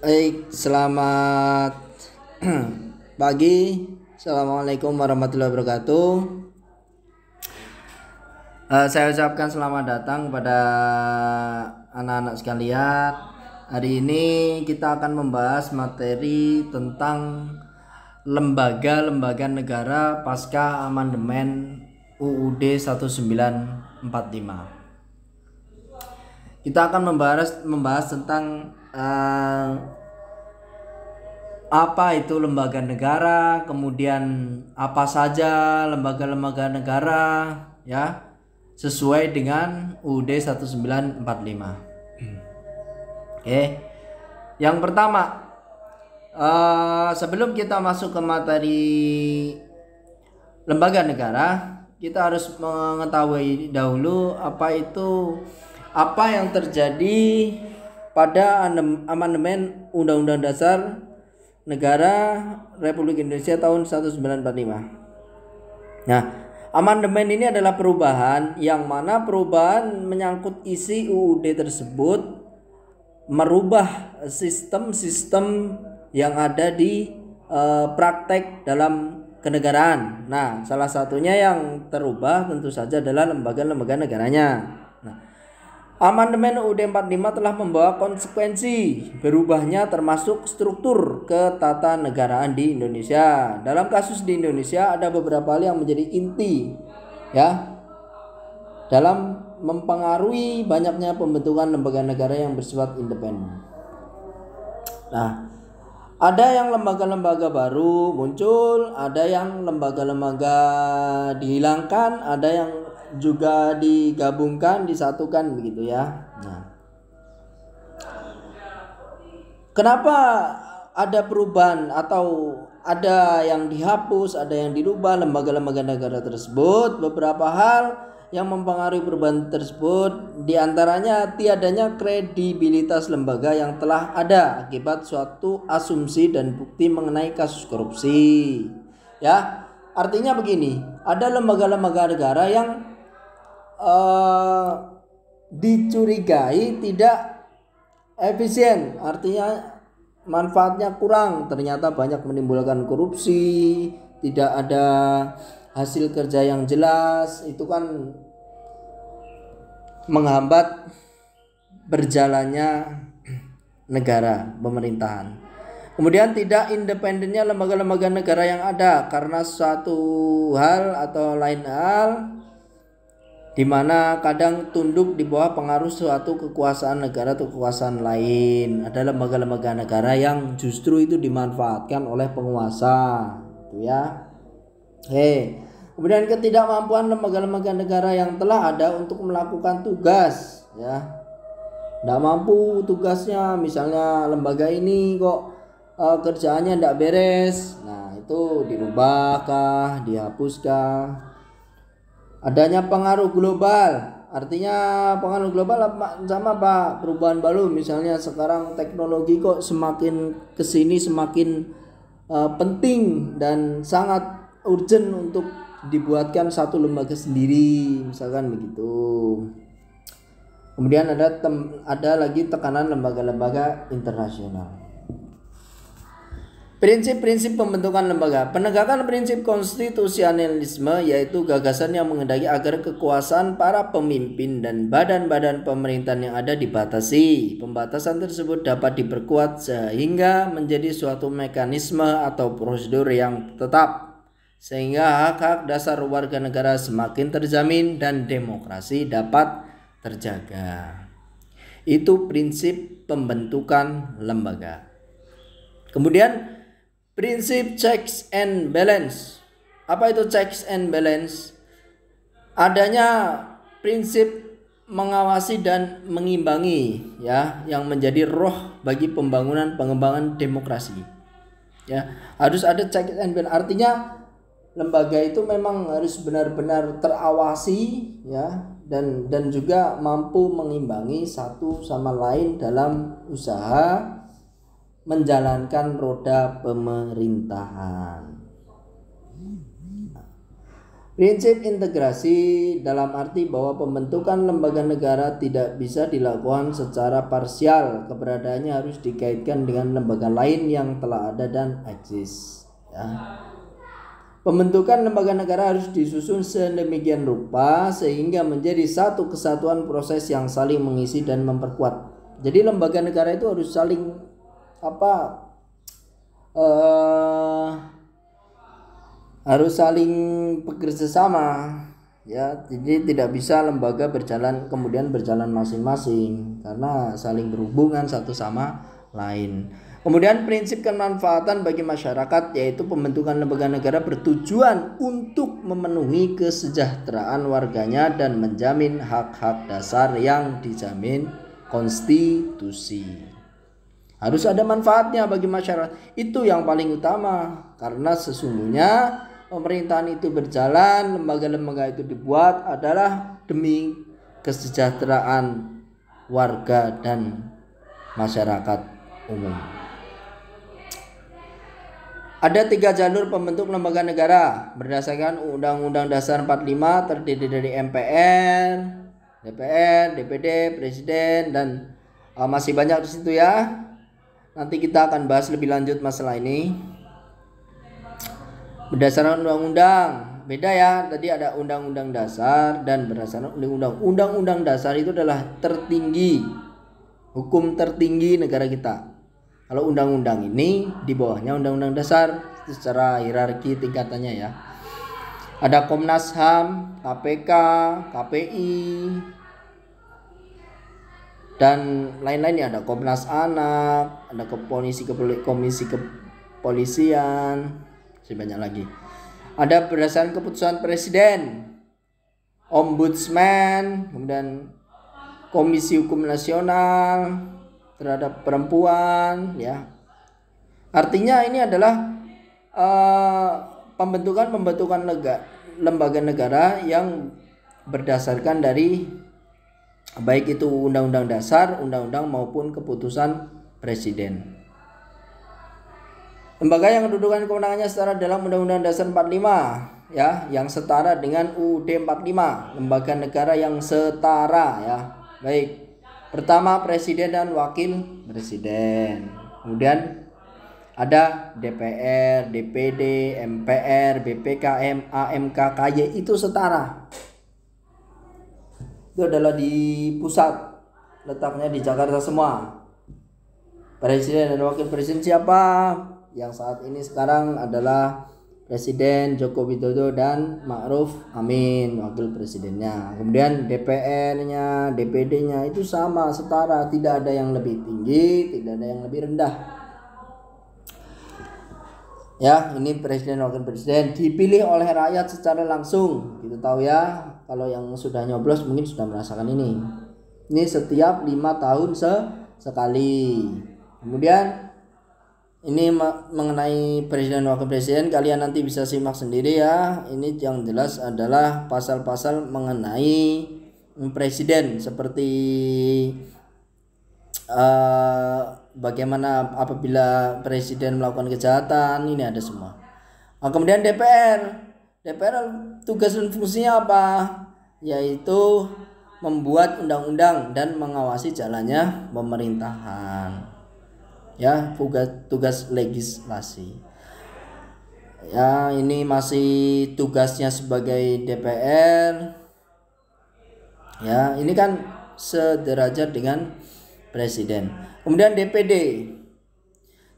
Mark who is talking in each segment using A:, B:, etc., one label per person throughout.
A: Baik, selamat pagi. Assalamualaikum warahmatullahi wabarakatuh. Saya ucapkan selamat datang kepada anak-anak sekalian. Hari ini kita akan membahas materi tentang lembaga-lembaga negara pasca amandemen UUD 1945. Kita akan membahas tentang apa itu lembaga negara, kemudian apa saja lembaga-lembaga negara, ya, sesuai dengan UUD 1945. Oke. Yang pertama, sebelum kita masuk ke materi lembaga negara, kita harus mengetahui dahulu apa yang terjadi pada amandemen Undang-Undang Dasar Negara Republik Indonesia tahun 1945. Nah, amandemen ini adalah perubahan yang mana perubahan menyangkut isi UUD tersebut, merubah sistem-sistem yang ada di praktek dalam kenegaraan. Nah, salah satunya yang terubah tentu saja adalah lembaga-lembaga negaranya. Amandemen UUD 45 telah membawa konsekuensi berubahnya termasuk struktur ketatanegaraan di Indonesia. Dalam kasus di Indonesia ada beberapa hal yang menjadi inti, ya, dalam mempengaruhi banyaknya pembentukan lembaga negara yang bersifat independen. Nah, ada yang lembaga-lembaga baru muncul, ada yang lembaga-lembaga dihilangkan, ada yang juga digabungkan, disatukan begitu ya. Nah, kenapa ada perubahan atau ada yang dihapus, ada yang dirubah lembaga-lembaga negara tersebut? Beberapa hal yang mempengaruhi perubahan tersebut, diantaranya tiadanya kredibilitas lembaga yang telah ada akibat suatu asumsi dan bukti mengenai kasus korupsi. Ya, artinya begini, ada lembaga-lembaga negara yang dicurigai tidak efisien, artinya manfaatnya kurang, ternyata banyak menimbulkan korupsi, tidak ada hasil kerja yang jelas, itu kan menghambat berjalannya negara, pemerintahan. Kemudian tidak independennya lembaga-lembaga negara yang ada karena suatu hal atau lain hal di mana kadang tunduk di bawah pengaruh suatu kekuasaan negara atau kekuasaan lain. Ada lembaga-lembaga negara yang justru itu dimanfaatkan oleh penguasa, itu ya. Kemudian ketidakmampuan lembaga-lembaga negara yang telah ada untuk melakukan tugas, ya. Tidak mampu tugasnya, misalnya lembaga ini kok kerjaannya tidak beres, nah itu dirubahkah, dihapuskan. Adanya pengaruh global, artinya pengaruh global sama Pak, perubahan baru, misalnya sekarang teknologi kok semakin kesini semakin penting dan sangat urgent untuk dibuatkan satu lembaga sendiri, misalkan begitu. Kemudian ada lagi tekanan lembaga-lembaga internasional. Prinsip-prinsip pembentukan lembaga. Penegakan prinsip konstitusionalisme, yaitu gagasan yang menghendaki agar kekuasaan para pemimpin dan badan-badan pemerintahan yang ada dibatasi. Pembatasan tersebut dapat diperkuat sehingga menjadi suatu mekanisme atau prosedur yang tetap, sehingga hak-hak dasar warga negara semakin terjamin dan demokrasi dapat terjaga. Itu prinsip pembentukan lembaga. Kemudian prinsip checks and balance. Apa itu checks and balance? Adanya prinsip mengawasi dan mengimbangi, ya, yang menjadi roh bagi pengembangan demokrasi. Ya, harus ada checks and balance. Artinya lembaga itu memang harus benar-benar terawasi, ya, dan juga mampu mengimbangi satu sama lain dalam usaha menjalankan roda pemerintahan. Prinsip integrasi dalam arti bahwa pembentukan lembaga negara tidak bisa dilakukan secara parsial. Keberadaannya harus dikaitkan dengan lembaga lain yang telah ada dan eksis. Ya. Pembentukan lembaga negara harus disusun sedemikian rupa sehingga menjadi satu kesatuan proses yang saling mengisi dan memperkuat. Jadi lembaga negara itu harus saling harus saling bekerja sama, ya. Jadi tidak bisa lembaga kemudian berjalan masing-masing karena saling berhubungan satu sama lain. Kemudian prinsip kemanfaatan bagi masyarakat, yaitu pembentukan lembaga negara bertujuan untuk memenuhi kesejahteraan warganya dan menjamin hak-hak dasar yang dijamin konstitusi. Harus ada manfaatnya bagi masyarakat, itu yang paling utama, karena sesungguhnya pemerintahan itu berjalan, lembaga-lembaga itu dibuat adalah demi kesejahteraan warga dan masyarakat umum. Ada 3 jalur pembentuk lembaga negara berdasarkan Undang-Undang Dasar 45, terdiri dari MPR, DPR, DPD, Presiden, dan masih banyak di situ ya. Nanti kita akan bahas lebih lanjut masalah ini. Berdasarkan undang-undang, beda ya. Tadi ada undang-undang dasar dan berdasarkan undang-undang. Undang-undang dasar itu adalah tertinggi, hukum tertinggi negara kita. Kalau undang-undang ini di bawahnya undang-undang dasar secara hierarki tingkatannya ya. Ada Komnas HAM, KPK, KPI, dan lain-lainnya. Ada Komnas Anak, ada komisi kepolisian, masih banyak lagi. Ada berdasarkan keputusan presiden, ombudsman, kemudian Komisi Hukum Nasional terhadap perempuan, ya. Artinya ini adalah pembentukan lembaga negara yang berdasarkan dari baik itu undang-undang dasar, undang-undang maupun keputusan presiden. Lembaga yang kedudukan kewenangannya setara dalam Undang-Undang Dasar 45, ya, yang setara dengan UUD 45, lembaga negara yang setara, ya. Baik. Pertama, presiden dan wakil presiden. Kemudian ada DPR, DPD, MPR, BPKM, AMK, KY, itu setara. Itu adalah di pusat, letaknya di Jakarta semua. Presiden dan wakil presiden siapa? Yang saat ini sekarang adalah Presiden Joko Widodo dan Ma'ruf Amin, wakil presidennya. Kemudian DPR-nya, DPD-nya itu sama, setara, tidak ada yang lebih tinggi, tidak ada yang lebih rendah. Ya, ini presiden wakil presiden dipilih oleh rakyat secara langsung. Kita tahu ya, kalau yang sudah nyoblos mungkin sudah merasakan ini. Ini setiap 5 tahun sekali. Kemudian ini mengenai presiden dan wakil presiden, kalian nanti bisa simak sendiri ya. Ini yang jelas adalah pasal-pasal mengenai presiden, seperti bagaimana apabila presiden melakukan kejahatan, ini ada semua. Kemudian DPR tugas dan fungsinya apa? Yaitu membuat undang-undang dan mengawasi jalannya pemerintahan. Ya, tugas legislasi. Ya, ini masih tugasnya sebagai DPR. Ya, ini kan sederajat dengan presiden. Kemudian DPD.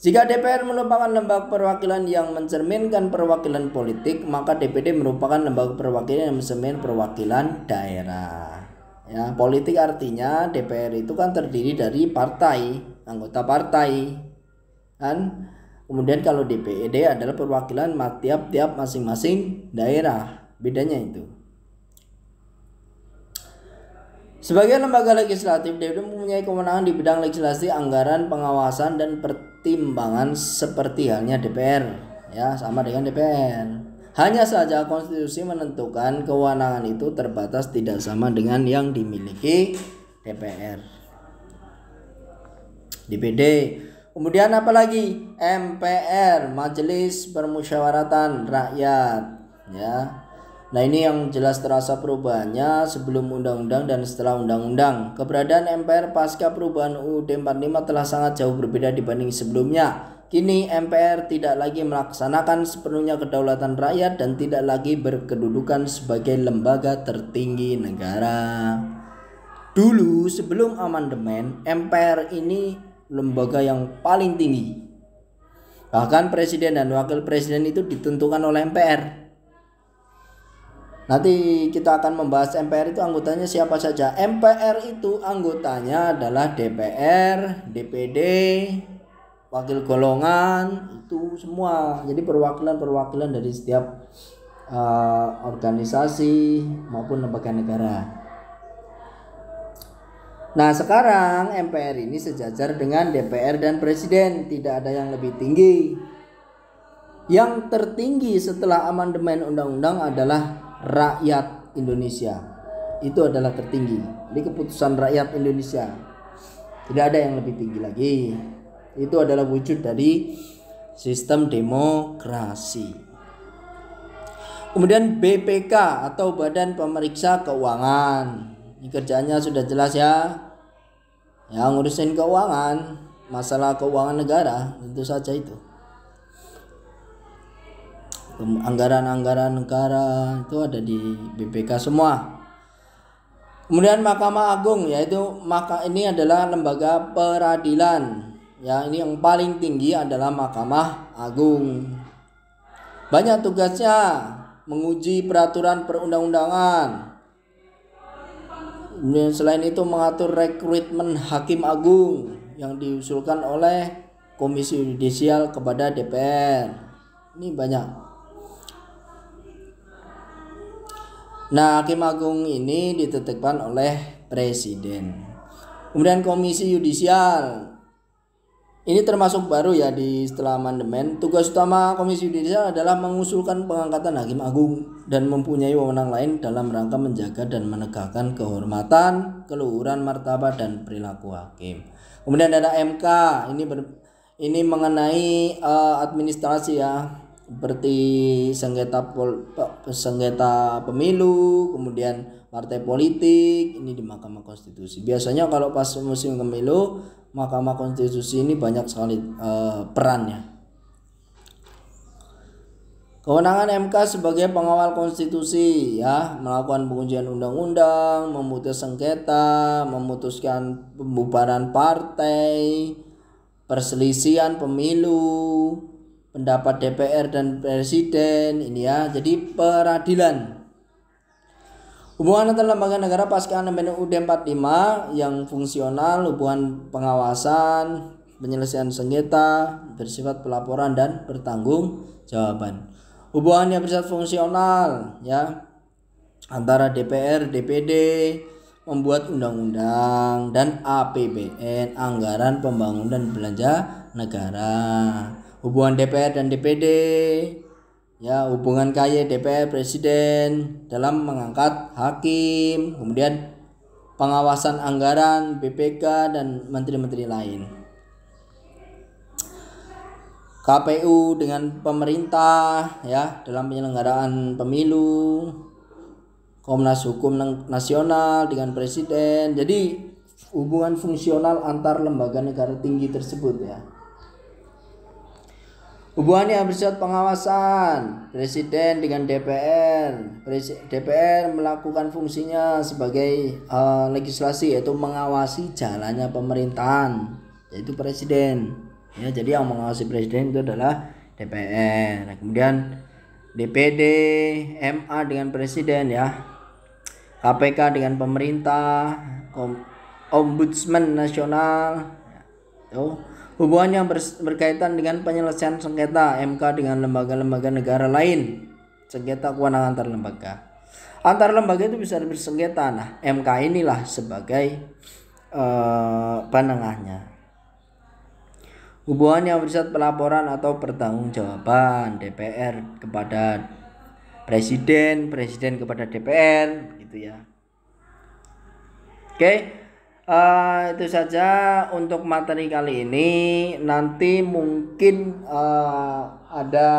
A: Jika DPR merupakan lembaga perwakilan yang mencerminkan perwakilan politik, maka DPD merupakan lembaga perwakilan yang mencerminkan perwakilan daerah. Ya, politik artinya DPR itu kan terdiri dari partai, anggota partai, kan. Kemudian kalau DPD adalah perwakilan tiap-tiap masing-masing daerah, bedanya itu. Sebagai lembaga legislatif, DPD mempunyai kewenangan di bidang legislasi, anggaran, pengawasan, dan pertimbangan seperti halnya DPR, ya, sama dengan DPR. Hanya saja konstitusi menentukan kewenangan itu terbatas, tidak sama dengan yang dimiliki DPR. DPD. Kemudian apa lagi? MPR, Majelis Permusyawaratan Rakyat, ya. Nah, ini yang jelas terasa perubahannya sebelum undang-undang dan setelah undang-undang. Keberadaan MPR pasca perubahan UUD 45 telah sangat jauh berbeda dibanding sebelumnya. Kini MPR tidak lagi melaksanakan sepenuhnya kedaulatan rakyat dan tidak lagi berkedudukan sebagai lembaga tertinggi negara. Dulu sebelum amandemen, MPR ini lembaga yang paling tinggi. Bahkan presiden dan wakil presiden itu ditentukan oleh MPR. Nanti kita akan membahas MPR itu anggotanya siapa saja. MPR itu anggotanya adalah DPR, DPD, wakil golongan, itu semua. Jadi perwakilan-perwakilan dari setiap organisasi maupun lembaga negara. Nah, sekarang MPR ini sejajar dengan DPR dan presiden, tidak ada yang lebih tinggi. Yang tertinggi setelah amandemen undang-undang adalah rakyat Indonesia. Itu adalah tertinggi. Ini keputusan rakyat Indonesia. Tidak ada yang lebih tinggi lagi. Itu adalah wujud dari sistem demokrasi. Kemudian BPK atau Badan Pemeriksa Keuangan. Ini kerjaannya sudah jelas ya. Yang ngurusin keuangan, masalah keuangan negara, tentu saja itu. Anggaran-anggaran negara itu ada di BPK semua. Kemudian Mahkamah Agung, yaitu ini adalah lembaga peradilan. Ya, ini yang paling tinggi adalah Mahkamah Agung. Banyak tugasnya menguji peraturan perundang-undangan. Kemudian selain itu mengatur rekrutmen hakim agung yang diusulkan oleh Komisi Yudisial kepada DPR. Ini banyak. Nah, hakim agung ini ditetapkan oleh presiden. Kemudian Komisi Yudisial. Ini termasuk baru ya setelah amandemen. Tugas utama Komisi Yudisial adalah mengusulkan pengangkatan hakim agung dan mempunyai wewenang lain dalam rangka menjaga dan menegakkan kehormatan, keluhuran, martabat dan perilaku hakim. Kemudian ada MK. Ini mengenai administrasi ya. Seperti sengketa pemilu, kemudian partai politik, ini di Mahkamah Konstitusi. Biasanya kalau pas musim pemilu, Mahkamah Konstitusi ini banyak sekali perannya. Kewenangan MK sebagai pengawal konstitusi ya, melakukan pengujian undang-undang, memutus sengketa, memutuskan pembubaran partai, perselisihan pemilu, pendapat DPR dan presiden, ini ya. Jadi peradilan. Hubungan antar lembaga negara pasca amandemen UUD 45 yang fungsional, hubungan pengawasan, penyelesaian sengketa, bersifat pelaporan dan bertanggung-jawaban. Hubungan yang bersifat fungsional ya, antara DPR, DPD membuat undang-undang dan APBN, anggaran pembangunan dan belanja negara. Hubungan DPR dan DPD ya, hubungan KY DPR presiden dalam mengangkat hakim, kemudian pengawasan anggaran BPK dan menteri-menteri lain. KPU dengan pemerintah ya dalam penyelenggaraan pemilu, Komnas Hukum Nasional dengan presiden. Jadi hubungan fungsional antar lembaga negara tinggi tersebut ya. Hubungannya bersifat pengawasan presiden dengan DPR. DPR melakukan fungsinya sebagai legislasi, yaitu mengawasi jalannya pemerintahan, yaitu presiden. Ya, jadi yang mengawasi presiden itu adalah DPR. Kemudian DPD, MA dengan presiden ya. KPK dengan pemerintah, Ombudsman Nasional. Tuh. Hubungan yang berkaitan dengan penyelesaian sengketa, MK dengan lembaga-lembaga negara lain, sengketa kewenangan antar lembaga. Antar lembaga itu bisa bersengketa. Nah, MK inilah sebagai penengahnya. Hubungan yang bersifat pelaporan atau pertanggungjawaban, DPR kepada presiden, presiden kepada DPR, gitu ya. Oke. Itu saja untuk materi kali ini. Nanti mungkin ada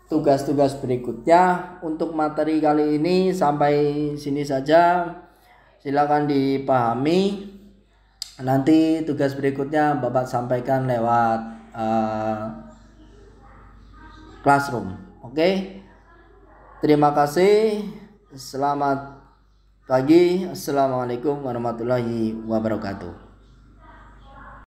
A: tugas-tugas berikutnya. Untuk materi kali ini sampai sini saja. Silakan dipahami. Nanti tugas berikutnya Bapak sampaikan lewat classroom. Oke. Terima kasih. Selamat pagi. Assalamualaikum warahmatullahi wabarakatuh.